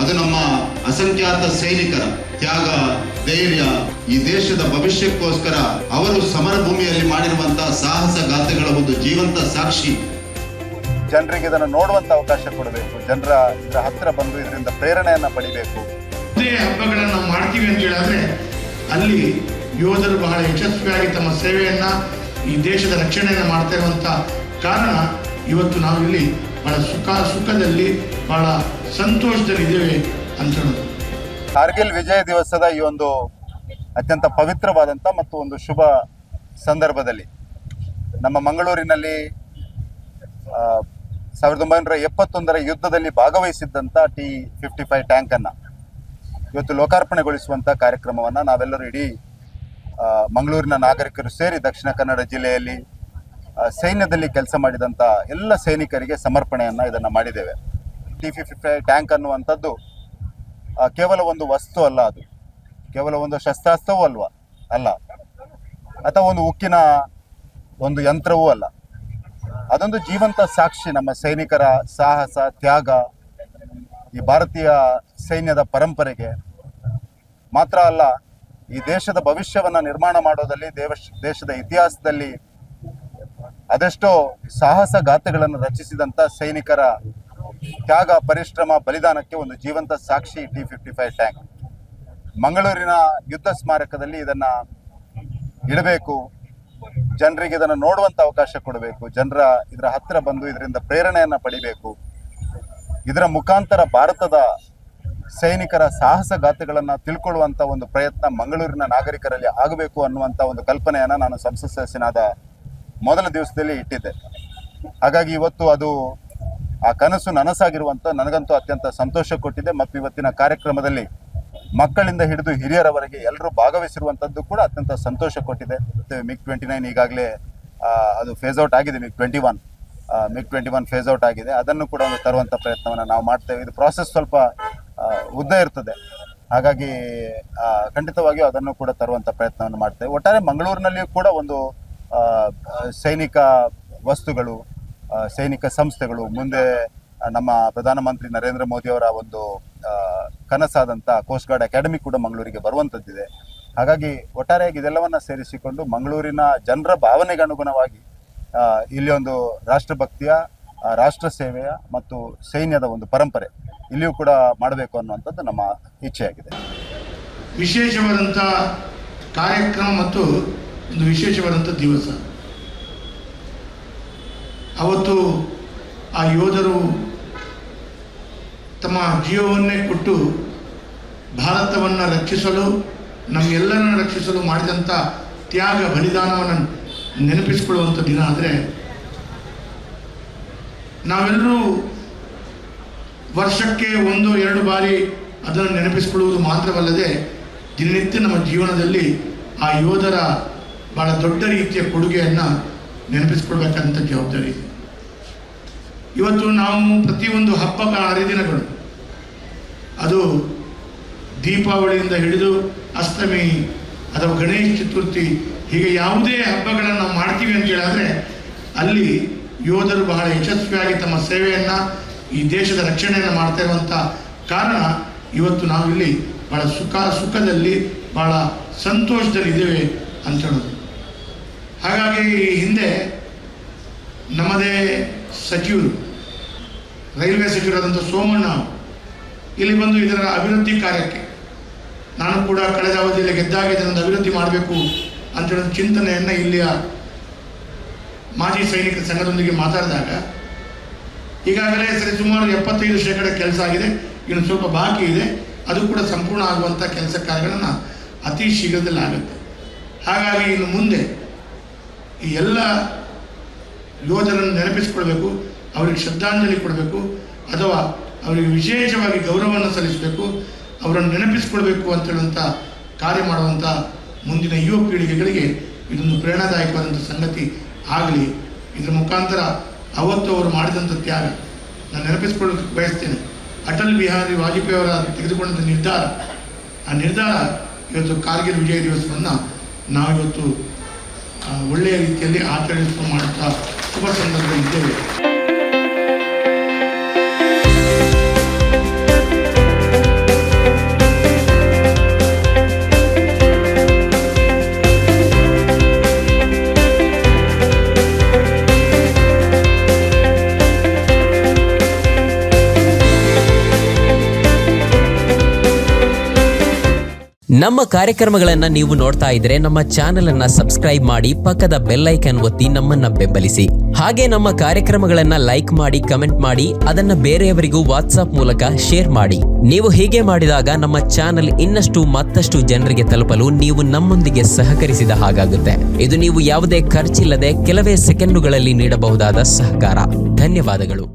ಅದು ನಮ್ಮ ಅಸಂಖ್ಯಾತ ಸೈನಿಕರ ತ್ಯಾಗ, ಧೈರ್ಯ, ಈ ದೇಶದ ಭವಿಷ್ಯಕ್ಕೋಸ್ಕರ ಅವರು ಸಮರ ಭೂಮಿಯಲ್ಲಿ ಮಾಡಿರುವಂತಹ ಸಾಹಸ ಗಾಥೆಗಳ ಒಂದು ಜೀವಂತ ಸಾಕ್ಷಿ. ಜನರಿಗೆ ಇದನ್ನು ನೋಡುವಂತ ಅವಕಾಶ ಕೊಡಬೇಕು, ಜನರ ಇದರ ಹತ್ತಿರ ಬಂದು ಇದರಿಂದ ಪ್ರೇರಣೆಯನ್ನ ಪಡಿಬೇಕು. ಇದೇ ಹಬ್ಬಗಳನ್ನು ನಾವು ಮಾಡ್ತೀವಿ ಅಂತ ಹೇಳಿದ್ರೆ ಅಲ್ಲಿ ಯೋಧರು ಬಹಳ ಯಶಸ್ವಿಯಾಗಿ ತಮ್ಮ ಸೇವೆಯನ್ನ ಈ ದೇಶದ ರಕ್ಷಣೆಯನ್ನು ಮಾಡ್ತಾ ಇರುವಂತ ಕಾರಣ ಇವತ್ತು ನಾವು ಇಲ್ಲಿ ಬಹಳ ಸುಖದಲ್ಲಿ ಬಹಳ ಸಂತೋಷದಲ್ಲಿ ಇದ್ದೇವೆ ಅಂತ ಹೇಳೋದು. ಕಾರ್ಗಿಲ್ ವಿಜಯ ದಿವಸದ ಈ ಒಂದು ಅತ್ಯಂತ ಪವಿತ್ರವಾದಂಥ ಮತ್ತು ಒಂದು ಶುಭ ಸಂದರ್ಭದಲ್ಲಿ ನಮ್ಮ ಮಂಗಳೂರಿನಲ್ಲಿ 1971 ಯುದ್ಧದಲ್ಲಿ ಭಾಗವಹಿಸಿದ್ದಂಥ T-55 ಟ್ಯಾಂಕನ್ನು ಇವತ್ತು ಲೋಕಾರ್ಪಣೆಗೊಳಿಸುವಂಥ ಕಾರ್ಯಕ್ರಮವನ್ನು ನಾವೆಲ್ಲರೂ ಇಡೀ ಮಂಗಳೂರಿನ ನಾಗರಿಕರು ಸೇರಿ ದಕ್ಷಿಣ ಕನ್ನಡ ಜಿಲ್ಲೆಯಲ್ಲಿ ಸೈನ್ಯದಲ್ಲಿ ಕೆಲಸ ಮಾಡಿದಂಥ ಎಲ್ಲ ಸೈನಿಕರಿಗೆ ಸಮರ್ಪಣೆಯನ್ನು ಇದನ್ನು ಮಾಡಿದ್ದೇವೆ. T-55 ಟ್ಯಾಂಕ್ ಅನ್ನುವಂಥದ್ದು ಕೇವಲ ಒಂದು ವಸ್ತು ಅಲ್ಲ, ಅದು ಕೇವಲ ಒಂದು ಶಸ್ತ್ರಾಸ್ತ್ರವೂ ಅಲ್ಲ, ಅಥವಾ ಒಂದು ಉಕ್ಕಿನ ಒಂದು ಯಂತ್ರವೂ ಅಲ್ಲ. ಅದೊಂದು ಜೀವಂತ ಸಾಕ್ಷಿ ನಮ್ಮ ಸೈನಿಕರ ಸಾಹಸ, ತ್ಯಾಗ, ಈ ಭಾರತೀಯ ಸೈನ್ಯದ ಪರಂಪರೆಗೆ ಮಾತ್ರ ಅಲ್ಲ, ಈ ದೇಶದ ಭವಿಷ್ಯವನ್ನು ನಿರ್ಮಾಣ ಮಾಡೋದಲ್ಲಿ ದೇಶದ ಇತಿಹಾಸದಲ್ಲಿ ಅದೆಷ್ಟೋ ಸಾಹಸ ಗಾಥೆಗಳನ್ನು ರಚಿಸಿದಂಥ ಸೈನಿಕರ ತ್ಯಾಗ, ಪರಿಶ್ರಮ, ಬಲಿದಾನಕ್ಕೆ ಒಂದು ಜೀವಂತ ಸಾಕ್ಷಿ T-55 ಟ್ಯಾಂಕ್. ಮಂಗಳೂರಿನ ಯುದ್ಧ ಸ್ಮಾರಕದಲ್ಲಿ ಇದನ್ನು ಇಡಬೇಕು, ಜನರಿಗೆ ಇದನ್ನು ನೋಡುವಂಥ ಅವಕಾಶ ಕೊಡಬೇಕು, ಇದರ ಹತ್ತಿರ ಬಂದು ಇದರಿಂದ ಪ್ರೇರಣೆಯನ್ನು ಪಡಿಬೇಕು. ಇದರ ಮುಖಾಂತರ ಭಾರತದ ಸೈನಿಕರ ಸಾಹಸ ಗಾಥೆಗಳನ್ನು ತಿಳ್ಕೊಳ್ಳುವಂಥ ಒಂದು ಪ್ರಯತ್ನ ಮಂಗಳೂರಿನ ನಾಗರಿಕರಲ್ಲಿ ಆಗಬೇಕು ಅನ್ನುವಂಥ ಒಂದು ಕಲ್ಪನೆಯನ್ನು ನಾನು ಸಂಸತ್ ಸದಸ್ಯನಾದ ಮೊದಲ ದಿವಸದಲ್ಲಿ ಇಟ್ಟಿದ್ದೆ. ಹಾಗಾಗಿ ಇವತ್ತು ಅದು ಆ ಕನಸು ನನಸಾಗಿರುವಂಥ ನನಗಂತೂ ಅತ್ಯಂತ ಸಂತೋಷ ಕೊಟ್ಟಿದೆ. ಮತ್ತು ಇವತ್ತಿನ ಕಾರ್ಯಕ್ರಮದಲ್ಲಿ ಮಕ್ಕಳಿಂದ ಹಿಡಿದು ಹಿರಿಯರವರೆಗೆ ಎಲ್ಲರೂ ಭಾಗವಹಿಸಿರುವಂಥದ್ದು ಕೂಡ ಅತ್ಯಂತ ಸಂತೋಷ ಕೊಟ್ಟಿದೆ. MiG-29 ಈಗಾಗಲೇ ಅದು ಫೇಸ್ ಔಟ್ ಆಗಿದೆ, MiG-21 ಫೇಸ್ ಔಟ್ ಆಗಿದೆ. ಅದನ್ನು ಕೂಡ ಒಂದು ತರುವಂಥ ಪ್ರಯತ್ನವನ್ನು ನಾವು ಮಾಡ್ತೇವೆ. ಇದು ಪ್ರಾಸೆಸ್ ಸ್ವಲ್ಪ ಉದ್ದ ಇರ್ತದೆ, ಹಾಗಾಗಿ ಖಂಡಿತವಾಗಿಯೂ ಅದನ್ನು ಕೂಡ ತರುವಂಥ ಪ್ರಯತ್ನವನ್ನು ಮಾಡ್ತೇವೆ. ಒಟ್ಟಾರೆ ಮಂಗಳೂರಿನಲ್ಲಿಯೂ ಕೂಡ ಒಂದು ಸೈನಿಕ ವಸ್ತುಗಳು, ಸೈನಿಕ ಸಂಸ್ಥೆಗಳು, ಮುಂದೆ ನಮ್ಮ ಪ್ರಧಾನಮಂತ್ರಿ ನರೇಂದ್ರ ಮೋದಿಯವರ ಒಂದು ಕನಸಾದಂಥ ಕೋಸ್ಟ್ ಗಾರ್ಡ್ ಅಕಾಡೆಮಿ ಕೂಡ ಮಂಗಳೂರಿಗೆ ಬರುವಂಥದ್ದಿದೆ. ಹಾಗಾಗಿ ಒಟ್ಟಾರೆಯಾಗಿ ಇದೆಲ್ಲವನ್ನು ಸೇರಿಸಿಕೊಂಡು ಮಂಗಳೂರಿನ ಜನರ ಭಾವನೆಗೆ ಅನುಗುಣವಾಗಿ ಇಲ್ಲಿ ಒಂದು ರಾಷ್ಟ್ರಭಕ್ತಿಯ, ರಾಷ್ಟ್ರ ಸೇವೆಯ ಮತ್ತು ಸೈನ್ಯದ ಒಂದು ಪರಂಪರೆ ಇಲ್ಲಿಯೂ ಕೂಡ ಮಾಡಬೇಕು ಅನ್ನುವಂಥದ್ದು ನಮ್ಮ ಇಚ್ಛೆಯಾಗಿದೆ. ವಿಶೇಷವಾದಂಥ ಕಾರ್ಯಕ್ರಮ ಮತ್ತು ಒಂದು ವಿಶೇಷವಾದಂಥ ದಿವಸ. ಅವತ್ತು ಆ ಯೋಧರು ತಮ್ಮ ಜೀವವನ್ನೇ ಕೊಟ್ಟು ಭಾರತವನ್ನು ರಕ್ಷಿಸಲು, ನಮ್ಮೆಲ್ಲರನ್ನು ರಕ್ಷಿಸಲು ಮಾಡಿದಂಥ ತ್ಯಾಗ, ಬಲಿದಾನವನ್ನು ನೆನಪಿಸಿಕೊಳ್ಳುವಂಥ ದಿನ. ಆದರೆ ನಾವೆಲ್ಲರೂ ವರ್ಷಕ್ಕೆ 1-2 ಬಾರಿ ಅದನ್ನು ನೆನಪಿಸಿಕೊಳ್ಳುವುದು ಮಾತ್ರವಲ್ಲದೆ ದಿನನಿತ್ಯ ನಮ್ಮ ಜೀವನದಲ್ಲಿ ಆ ಯೋಧರ ಭಾಳ ದೊಡ್ಡ ರೀತಿಯ ಕೊಡುಗೆಯನ್ನು ನೆನಪಿಸಿಕೊಳ್ಬೇಕಂತ ಜವಾಬ್ದಾರಿ ಇದೆ. ಇವತ್ತು ನಾವು ಪ್ರತಿಯೊಂದು ಹಬ್ಬ ಹರಿದಿನಗಳು, ಅದು ದೀಪಾವಳಿಯಿಂದ ಹಿಡಿದು ಅಷ್ಟಮಿ ಅಥವಾ ಗಣೇಶ ಚತುರ್ಥಿ, ಹೀಗೆ ಯಾವುದೇ ಹಬ್ಬಗಳನ್ನು ನಾವು ಮಾಡ್ತೀವಿ ಅಂತ ಹೇಳಿದ್ರೆ ಅಲ್ಲಿ ಯೋಧರು ಬಹಳ ಯಶಸ್ವಿಯಾಗಿ ತಮ್ಮ ಸೇವೆಯನ್ನು ಈ ದೇಶದ ರಕ್ಷಣೆಯನ್ನು ಮಾಡ್ತಾ ಇರುವಂಥ ಕಾರಣ ಇವತ್ತು ನಾವಿಲ್ಲಿ ಭಾಳ ಸುಖದಲ್ಲಿ ಬಹಳ ಸಂತೋಷದಲ್ಲಿ ಇದ್ದೇವೆ ಅಂತ ಹೇಳೋದು. ಹಾಗಾಗಿ ಹಿಂದೆ ನಮ್ಮದೇ ಸಚಿವರು, ರೈಲ್ವೆ ಸಚಿವರಾದಂಥ ಸೋಮಣ್ಣ ಇಲ್ಲಿ ಬಂದು ಇದರ ಅಭಿವೃದ್ಧಿ ಕಾರ್ಯಕ್ಕೆ, ನಾನು ಕೂಡ ಕಳೆದ ಅವಧಿಯಲ್ಲಿ ಗೆದ್ದಾಗ ಇದನ್ನು ಅಭಿವೃದ್ಧಿ ಮಾಡಬೇಕು ಅಂತ ಹೇಳೋ ಚಿಂತನೆಯನ್ನು ಇಲ್ಲಿಯ ಮಾಜಿ ಸೈನಿಕರ ಸಂಘದೊಂದಿಗೆ ಮಾತಾಡಿದಾಗ ಈಗಾಗಲೇ ಸುಮಾರು 75% ಕೆಲಸ ಆಗಿದೆ, ಇನ್ನು ಸ್ವಲ್ಪ ಬಾಕಿ ಇದೆ, ಅದು ಕೂಡ ಸಂಪೂರ್ಣ ಆಗುವಂಥ ಕೆಲಸ ಕಾರ್ಯಗಳನ್ನು ಅತಿ ಶೀಘ್ರದಲ್ಲಿ ಆಗುತ್ತೆ. ಹಾಗಾಗಿ ಇನ್ನು ಮುಂದೆ ಈ ಎಲ್ಲ ಯೋಧರನ್ನು ನೆನಪಿಸಿಕೊಳ್ಬೇಕು, ಅವರಿಗೆ ಶ್ರದ್ಧಾಂಜಲಿ ಕೊಡಬೇಕು, ಅಥವಾ ಅವರಿಗೆ ವಿಶೇಷವಾಗಿ ಗೌರವವನ್ನು ಸಲ್ಲಿಸಬೇಕು, ಅವರನ್ನು ನೆನಪಿಸಿಕೊಳ್ಬೇಕು ಅಂತ ಹೇಳುವಂಥ ಕಾರ್ಯ ಮಾಡುವಂಥ ಮುಂದಿನ ಯುವ ಪೀಳಿಗೆಗಳಿಗೆ ಇದೊಂದು ಪ್ರೇರಣಾದಾಯಕವಾದಂಥ ಸಂಗತಿ ಆಗಲಿ. ಇದರ ಮುಖಾಂತರ ಅವತ್ತು ಅವರು ಮಾಡಿದಂಥ ತ್ಯಾಗ ನಾನು ನೆನಪಿಸ್ಕೊಳ್ಳೋದಕ್ಕೆ ಬಯಸ್ತೇನೆ. ಅಟಲ್ ಬಿಹಾರಿ ವಾಜಪೇಯಿ ಅವರ ತೆಗೆದುಕೊಂಡಂಥ ನಿರ್ಧಾರ, ಆ ನಿರ್ಧಾರ ಇವತ್ತು ಕಾರ್ಗಿಲ್ ವಿಜಯ ದಿವಸವನ್ನು ನಾವಿವತ್ತು ಒಳ್ಳೆಯ ರೀತಿಯಲ್ಲಿ ಆಚರಿಸಿಕೊಂಡು ಮಾಡುತ್ತಾ ಶುಭ ಸಂದರ್ಭದಲ್ಲಿ ಇದ್ದೇವೆ. ನಮ್ಮ ಕಾರ್ಯಕ್ರಮಗಳನ್ನ ನೀವು ನೋಡ್ತಾ ಇದ್ರೆ ನಮ್ಮ ಚಾನೆಲ್ ಅನ್ನ ಸಬ್ಸ್ಕ್ರೈಬ್ ಮಾಡಿ, ಪಕ್ಕದ ಬೆಲ್ ಐಕಾನ್ ಒತ್ತಿ ನಮ್ಮನ್ನ ಬೆಂಬಲಿಸಿ. ಹಾಗೆ ನಮ್ಮ ಕಾರ್ಯಕ್ರಮಗಳನ್ನ ಲೈಕ್ ಮಾಡಿ, ಕಮೆಂಟ್ ಮಾಡಿ, ಅದನ್ನ ಬೇರೆಯವರಿಗೂ ವಾಟ್ಸ್ಆಪ್ ಮೂಲಕ ಶೇರ್ ಮಾಡಿ. ನೀವು ಹೀಗೆ ಮಾಡಿದಾಗ ನಮ್ಮ ಚಾನೆಲ್ ಇನ್ನಷ್ಟು ಮತ್ತಷ್ಟು ಜನರಿಗೆ ತಲುಪಲು ನೀವು ನಮ್ಮೊಂದಿಗೆ ಸಹಕರಿಸಿದ ಹಾಗಾಗುತ್ತೆ. ಇದು ನೀವು ಯಾವುದೇ ಖರ್ಚಿಲ್ಲದೆ ಕೆಲವೇ ಸೆಕೆಂಡುಗಳಲ್ಲಿ ನೀಡಬಹುದಾದ ಸಹಕಾರ. ಧನ್ಯವಾದಗಳು.